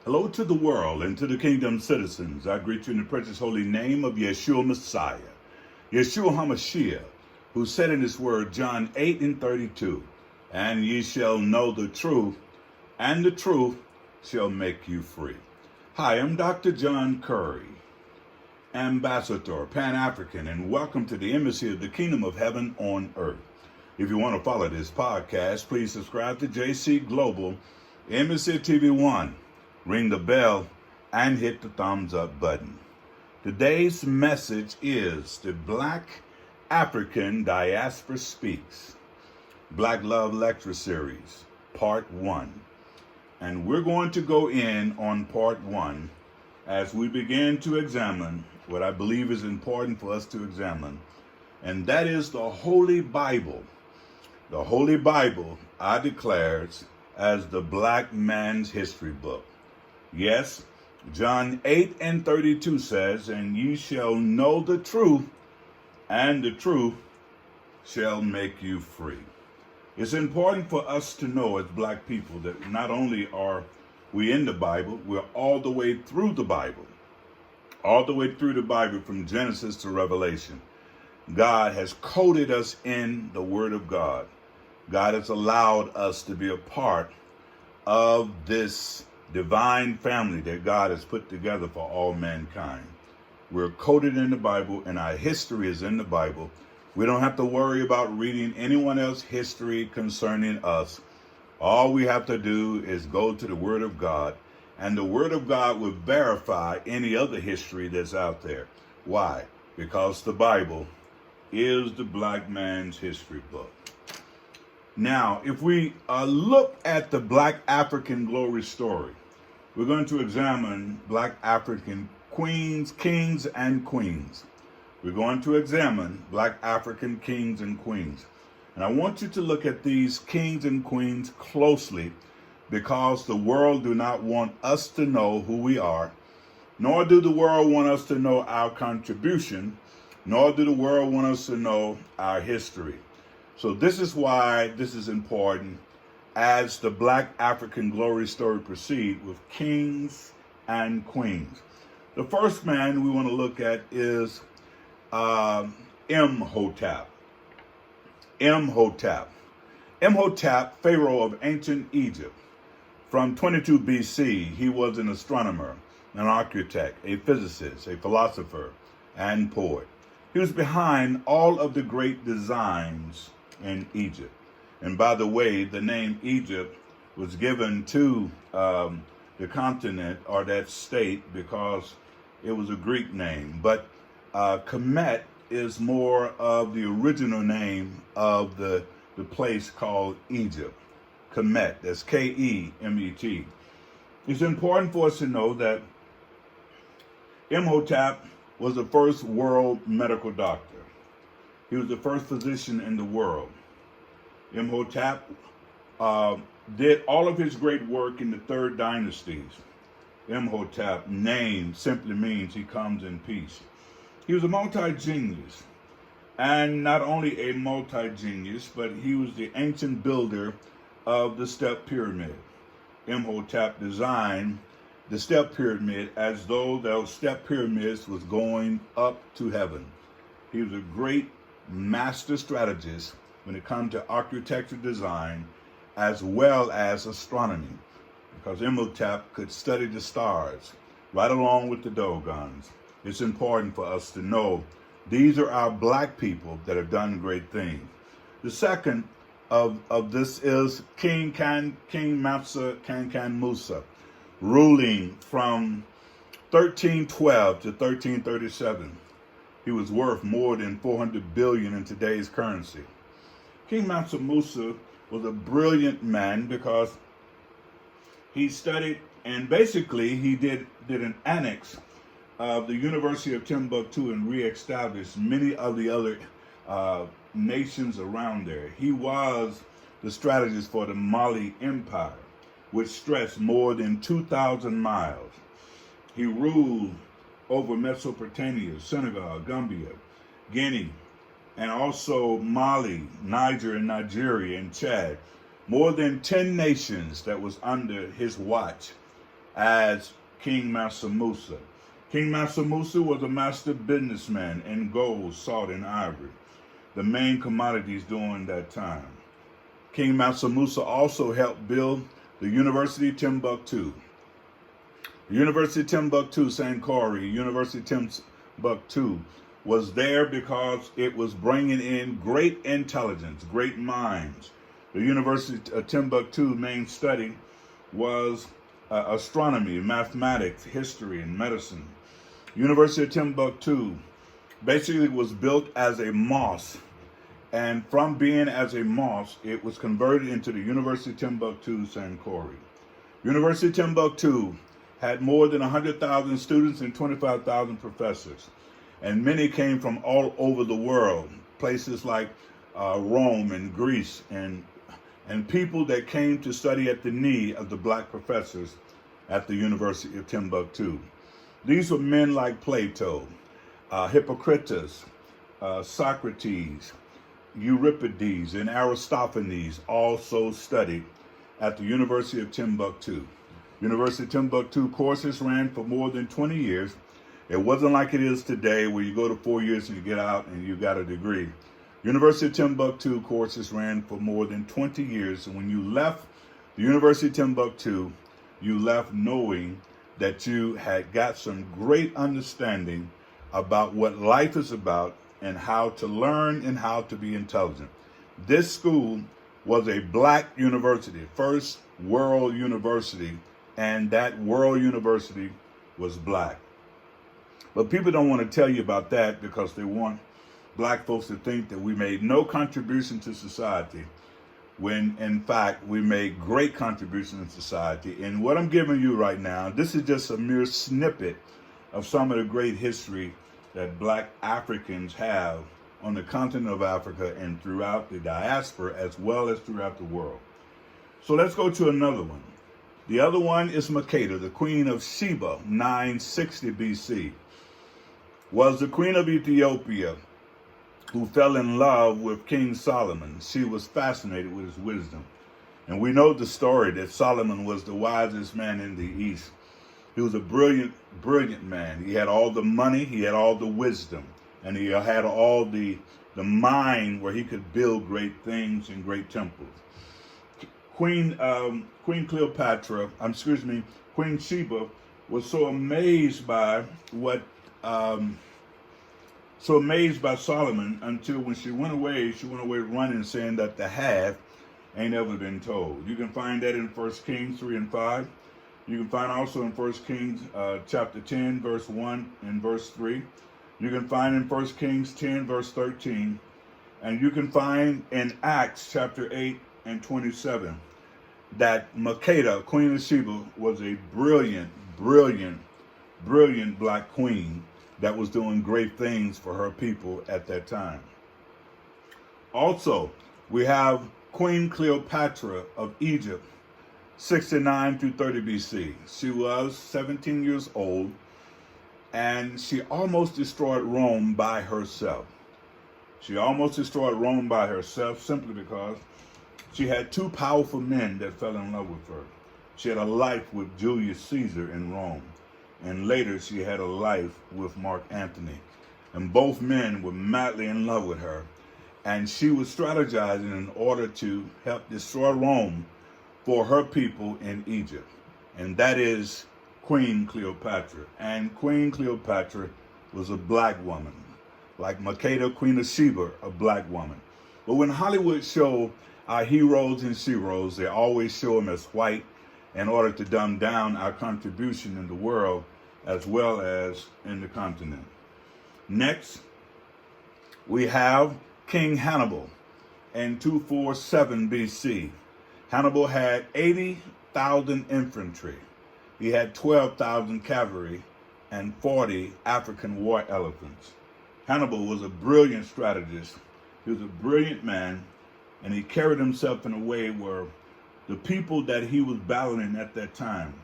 Hello to the world and to the kingdom citizens. I greet you in the precious holy name of Yeshua Messiah, Yeshua HaMashiach, who said in his word, John 8:32, and ye shall know the truth, and the truth shall make you free. Hi, I'm Dr. John Curry, Ambassador, Pan-African, and welcome to the embassy of the kingdom of heaven on earth. If you want to follow this podcast, please subscribe to JC Global, Embassy TV 1. Ring the bell and hit the thumbs up button. Today's message is the Black African Diaspora Speaks, Black Love Lecture Series, Part 1. And we're going to go in on Part 1 as we begin to examine what I believe is important for us to examine, and that is the Holy Bible. The Holy Bible, I declares, as the black man's history book. Yes, John 8:32 says, and ye shall know the truth, and the truth shall make you free. It's important for us to know as black people that not only are we in the Bible, we're all the way through the Bible. All the way through the Bible from Genesis to Revelation. God has coded us in the Word of God. God has allowed us to be a part of this divine family that God has put together for all mankind. We're coded in the Bible and our history is in the Bible. We don't have to worry about reading anyone else's history concerning us. All we have to do is go to the Word of God, and the Word of God will verify any other history that's out there. Why? Because the Bible is the black man's history book. Now, if we look at the Black African glory story, we're going to examine Black African queens, kings, and queens. We're going to examine Black African kings and queens. And I want you to look at these kings and queens closely because the world do not want us to know who we are, nor do the world want us to know our contribution, nor do the world want us to know our history. So this is why this is important as the Black African glory story proceed with kings and queens. The first man we want to look at is Imhotep. Imhotep, Pharaoh of ancient Egypt. From 22 BC, he was an astronomer, an architect, a physicist, a philosopher, and poet. He was behind all of the great designs in Egypt. And by the way, the name Egypt was given to the continent or that state because it was a Greek name. But Kemet is more of the original name of the place called Egypt. Kemet, that's Kemet. It's important for us to know that Imhotep was the first world medical doctor. He was the first physician in the world. Imhotep did all of his great work in the third dynasties. Imhotep, name simply means he comes in peace. He was a multi-genius, and not only a multi-genius, but he was the ancient builder of the step pyramid. Imhotep designed the step pyramid as though those step pyramids was going up to heaven. He was a great master strategist when it comes to architecture design as well as astronomy, because Imhotep could study the stars right along with the Dogons. It's important for us to know these are our black people that have done great things. The second of this is King Mansa Kankan Musa, ruling from 1312 to 1337. He was worth more than 400 billion in today's currency. King Mansa Musa was a brilliant man because he studied and basically he did an annex of the University of Timbuktu and reestablished many of the other nations around there. He was the strategist for the Mali Empire, which stretched more than 2,000 miles. He ruled over Mesopotamia, Senegal, Gambia, Guinea, and also Mali, Niger, and Nigeria, and Chad. More than 10 nations that was under his watch as King Mansa Musa. King Mansa Musa was a master businessman in gold, salt, and ivory, the main commodities during that time. King Mansa Musa also helped build the University of Timbuktu. The University of Timbuktu, Sankore, University of Timbuktu was there because it was bringing in great intelligence, great minds. The University of Timbuktu main study was astronomy, mathematics, history, and medicine. University of Timbuktu basically was built as a mosque, and from being as a mosque, it was converted into the University of Timbuktu, Sankore. University of Timbuktu had more than 100,000 students and 25,000 professors, and many came from all over the world, places like Rome and Greece, and people that came to study at the knee of the black professors at the University of Timbuktu. These were men like Plato, Hippocrates, Socrates, Euripides, and Aristophanes also studied at the University of Timbuktu. University of Timbuktu courses ran for more than 20 years. It wasn't like it is today where you go to 4 years and you get out and you got a degree. University of Timbuktu courses ran for more than 20 years. And when you left the University of Timbuktu, you left knowing that you had got some great understanding about what life is about and how to learn and how to be intelligent. This school was a black university, first world university, and that world university was black. But people don't want to tell you about that because they want black folks to think that we made no contribution to society, when in fact we made great contributions to society. And what I'm giving you right now, this is just a mere snippet of some of the great history that black Africans have on the continent of Africa and throughout the diaspora as well as throughout the world. So let's go to another one. The other one is Makeda, the Queen of Sheba, 960 BC. Was the Queen of Ethiopia who fell in love with King Solomon. She was fascinated with his wisdom. And we know the story that Solomon was the wisest man in the East. He was a brilliant, brilliant man. He had all the money, he had all the wisdom, and he had all the mind where he could build great things and great temples. Queen Sheba was so amazed by Solomon until when she went away running, saying that the half ain't ever been told. You can find that in 1 Kings 3 and 5. You can find also in 1 Kings chapter 10, verse 1 and verse 3. You can find in 1 Kings 10, verse 13. And you can find in Acts chapter 8 and 27 that Makeda, Queen of Sheba, was a brilliant, brilliant, brilliant black queen that was doing great things for her people at that time. Also, we have Queen Cleopatra of Egypt, 69 through 30 BC. She was 17 years old, and she almost destroyed Rome by herself. She almost destroyed Rome by herself simply because she had two powerful men that fell in love with her. She had a life with Julius Caesar in Rome, and later she had a life with Mark Antony. And both men were madly in love with her, and she was strategizing in order to help destroy Rome for her people in Egypt. And that is Queen Cleopatra. And Queen Cleopatra was a black woman, like Makeda, Queen of Sheba, a black woman. But when Hollywood show our heroes and sheroes, they always show them as white in order to dumb down our contribution in the world as well as in the continent. Next, we have King Hannibal in 247 BC. Hannibal had 80,000 infantry. He had 12,000 cavalry and 40 African war elephants. Hannibal was a brilliant strategist. He was a brilliant man, and he carried himself in a way where the people that he was battling at that time,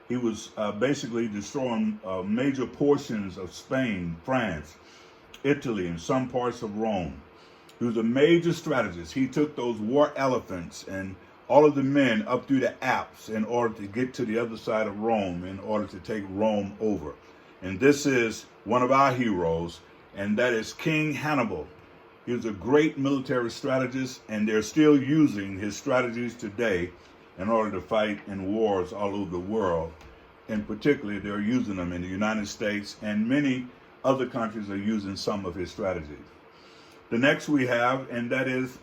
he was basically destroying major portions of Spain, France, Italy, and some parts of Rome. He was a major strategist. He took those war elephants and all of the men up through the Alps in order to get to the other side of Rome, in order to take Rome over. And this is one of our heroes, and that is King Hannibal. He was a great military strategist, and they're still using his strategies today in order to fight in wars all over the world. In particular, they're using them in the United States, and many other countries are using some of his strategies. The next we have, and that is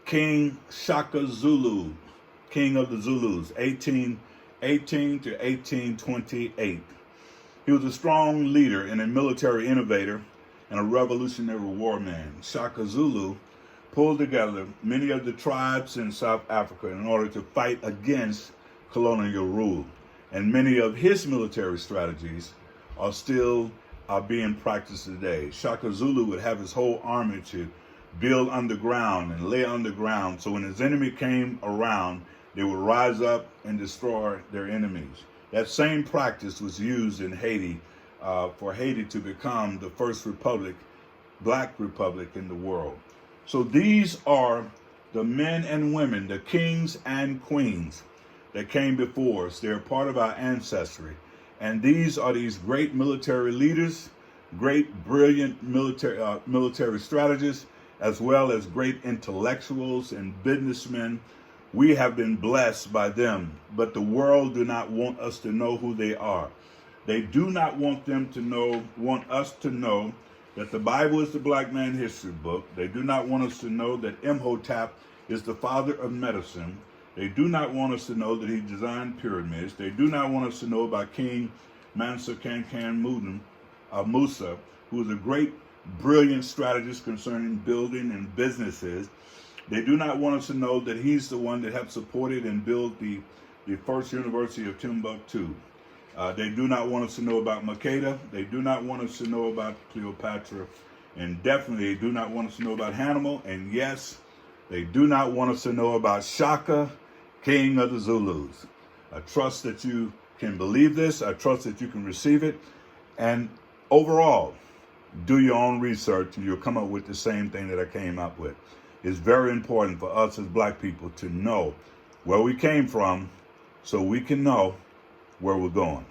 King Shaka Zulu, King of the Zulus, 1818 to 1828. He was a strong leader and a military innovator and a revolutionary war man. Shaka Zulu pulled together many of the tribes in South Africa in order to fight against colonial rule. And many of his military strategies are still being practiced today. Shaka Zulu would have his whole army to build underground and lay underground, so when his enemy came around, they would rise up and destroy their enemies. That same practice was used in Haiti for Haiti to become the first republic, black republic in the world. So these are the men and women, the kings and queens that came before us. They're part of our ancestry. And these are these great military leaders, great, brilliant military strategists, as well as great intellectuals and businessmen. We have been blessed by them, but the world do not want us to know who they are. They do not want us to know that the Bible is the black man history book. They do not want us to know that Imhotep is the father of medicine. They do not want us to know that he designed pyramids. They do not want us to know about King Mansa Musa, who was a great, brilliant strategist concerning building and businesses. They do not want us to know that he's the one that helped supported and built the first University of Timbuktu. They do not want us to know about Makeda. They do not want us to know about Cleopatra. And definitely they do not want us to know about Hannibal. And yes, they do not want us to know about Shaka, King of the Zulus. I trust that you can believe this. I trust that you can receive it. And overall, do your own research and you'll come up with the same thing that I came up with. It's very important for us as black people to know where we came from so we can know where we're going.